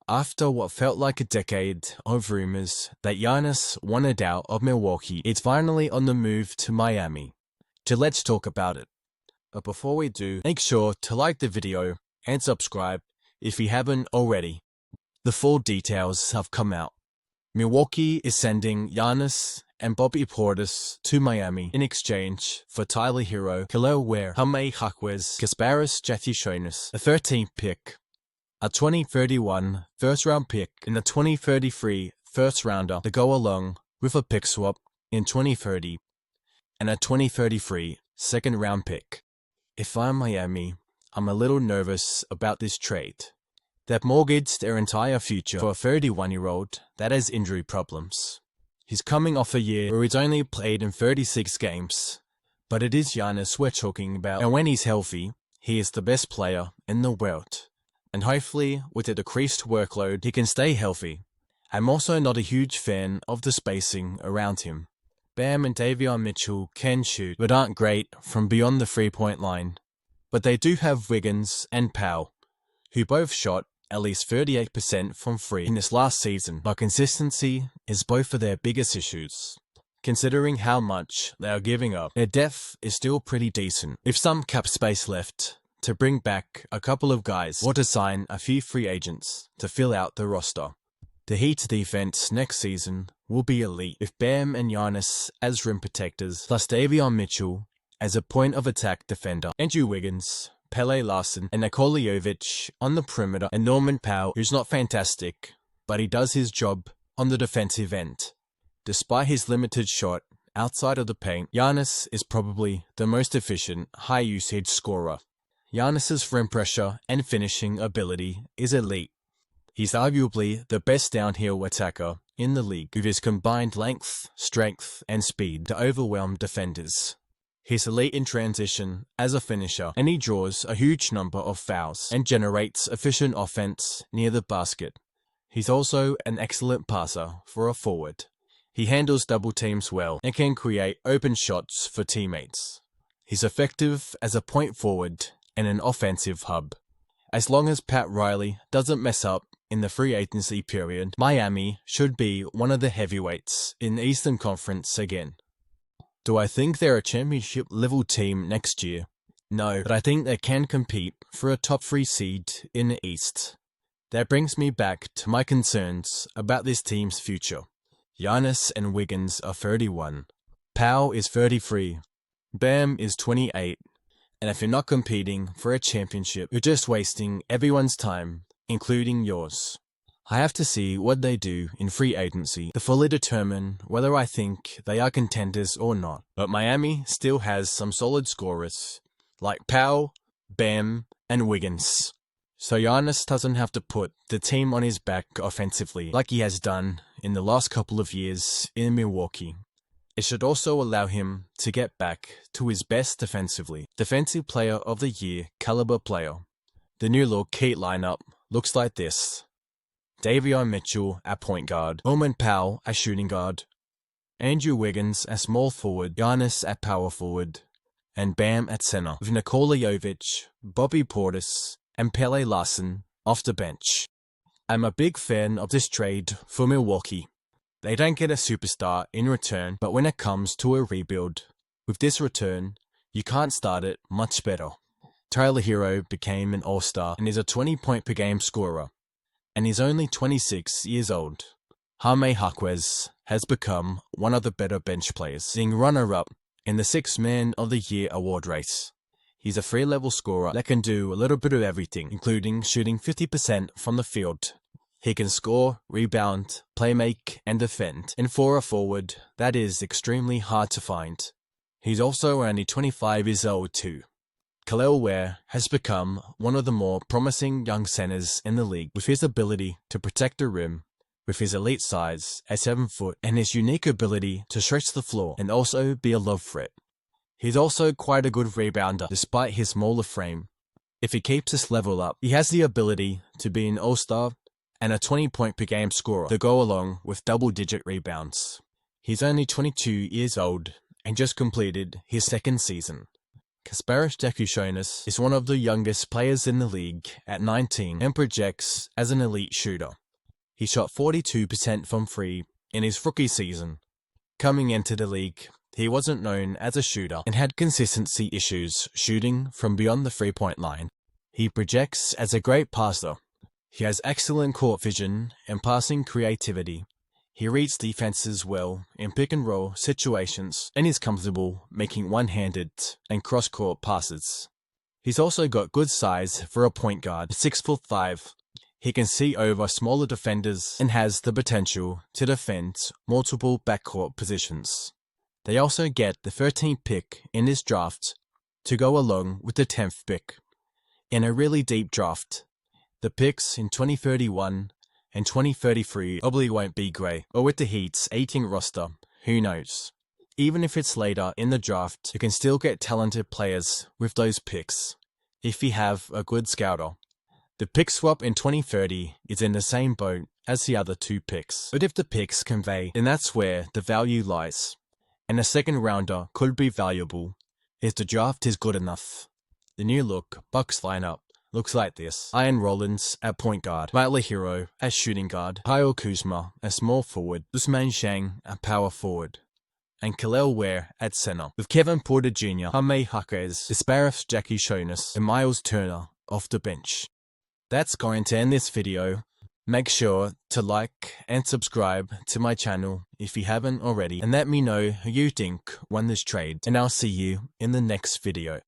after what felt like a decade of rumors that Giannis wanted out of Milwaukee, it's finally on the move to Miami. So let's talk about it. But before we do, make sure to like the video and subscribe if you haven't already. The full details have come out. Milwaukee is sending Giannis and Bobby Portis to Miami in exchange for Tyler Herro, Kel'el Warr, Jaime Jaquez, Kasparas Jakucionis, a 13th pick, a 2031 first-round pick, and a 2033 first-rounder to go along with a pick swap in 2030, and a 2033 second-round pick. If I'm Miami, I'm a little nervous about this trade. They've mortgaged their entire future for a 31-year-old that has injury problems. He's coming off a year where he's only played in 36 games. But it is Giannis we're talking about, and when he's healthy, he is the best player in the world. And hopefully, with a decreased workload, he can stay healthy. I'm also not a huge fan of the spacing around him. Bam and Davion Mitchell can shoot, but aren't great from beyond the three-point line. But they do have Wiggins and Powell, who both shot at least 38% from three in this last season, but consistency is both of their biggest issues. Considering how much they are giving up, their depth is still pretty decent, with some cap space left to bring back a couple of guys or to sign a few free agents to fill out the roster. The Heat's defense next season will be elite, with Bam and Giannis as rim protectors, plus Davion Mitchell as a point-of-attack defender, Andrew Wiggins, Pele Larson, and Nikola Jovic on the perimeter, and Norman Powell, who's not fantastic, but he does his job on the defensive end. Despite his limited shot outside of the paint, Giannis is probably the most efficient, high-usage scorer. Giannis's rim pressure and finishing ability is elite. He's arguably the best downhill attacker in the league, with his combined length, strength, and speed to overwhelm defenders. He's elite in transition as a finisher, and he draws a huge number of fouls and generates efficient offense near the basket. He's also an excellent passer for a forward. He handles double teams well and can create open shots for teammates. He's effective as a point forward and an offensive hub. As long as Pat Riley doesn't mess up in the free agency period, Miami should be one of the heavyweights in the Eastern Conference again. Do I think they're a championship-level team next year? No, but I think they can compete for a top 3 seed in the East. That brings me back to my concerns about this team's future. Giannis and Wiggins are 31. Powell is 33. Bam is 28. And if you're not competing for a championship, you're just wasting everyone's time, including yours. I have to see what they do in free agency to fully determine whether I think they are contenders or not. But Miami still has some solid scorers, like Powell, Bam, and Wiggins. So Giannis doesn't have to put the team on his back offensively like he has done in the last couple of years in Milwaukee. It should also allow him to get back to his best defensively. Defensive Player of the Year caliber player. The new look Heat lineup looks like this. Davion Mitchell at point guard, Norman Powell at shooting guard, Andrew Wiggins at small forward, Giannis at power forward, and Bam at center, with Nikola Jovic, Bobby Portis, and Pele Larson off the bench. I'm a big fan of this trade for Milwaukee. They don't get a superstar in return, but when it comes to a rebuild, with this return, you can't start it much better. Tyler Herro became an all-star and is a 20-point-per-game scorer, and he's only 26 years old. Jaime Jaquez has become one of the better bench players, being runner-up in the 6th Man of the Year award race. He's a 3-level scorer that can do a little bit of everything, including shooting 50% from the field. He can score, rebound, playmake, and defend, and for a forward, that is extremely hard to find. He's also only 25 years old too. Kel'el Warr has become one of the more promising young centers in the league, with his ability to protect the rim, with his elite size at 7 foot, and his unique ability to stretch the floor and also be a lob threat. He's also quite a good rebounder despite his smaller frame. If he keeps this level up, he has the ability to be an all-star and a 20-point-per-game scorer to go along with double-digit rebounds. He's only 22 years old and just completed his 2nd season. Kasparas Jakucionis is one of the youngest players in the league at 19 and projects as an elite shooter. He shot 42% from three in his rookie season. Coming into the league, he wasn't known as a shooter and had consistency issues shooting from beyond the three-point line. He projects as a great passer. He has excellent court vision and passing creativity. He reads defenses well in pick-and-roll situations and is comfortable making one-handed and cross-court passes. He's also got good size for a point guard, 6'5". He can see over smaller defenders and has the potential to defend multiple backcourt positions. They also get the 13th pick in this draft to go along with the 10th pick. In a really deep draft, the picks in 2031 and 2033 probably won't be great, or with the Heat's 18 roster, who knows. Even if it's later in the draft, you can still get talented players with those picks, if you have a good scouter. The pick swap in 2030 is in the same boat as the other two picks, but if the picks convey, then that's where the value lies. And a second rounder could be valuable if the draft is good enough. The new look Bucks lineup looks like this: Ian Rollins at point guard, Tyler Herro as shooting guard, Kyle Kuzma as small forward, Usman Shang at power forward, and Kel'el Warr at center, with Kevin Porter Jr., Jaime Jaquez, Kasparas Jakucionis, and Miles Turner off the bench. That's going to end this video. Make sure to like and subscribe to my channel if you haven't already, and let me know who you think won this trade, and I'll see you in the next video.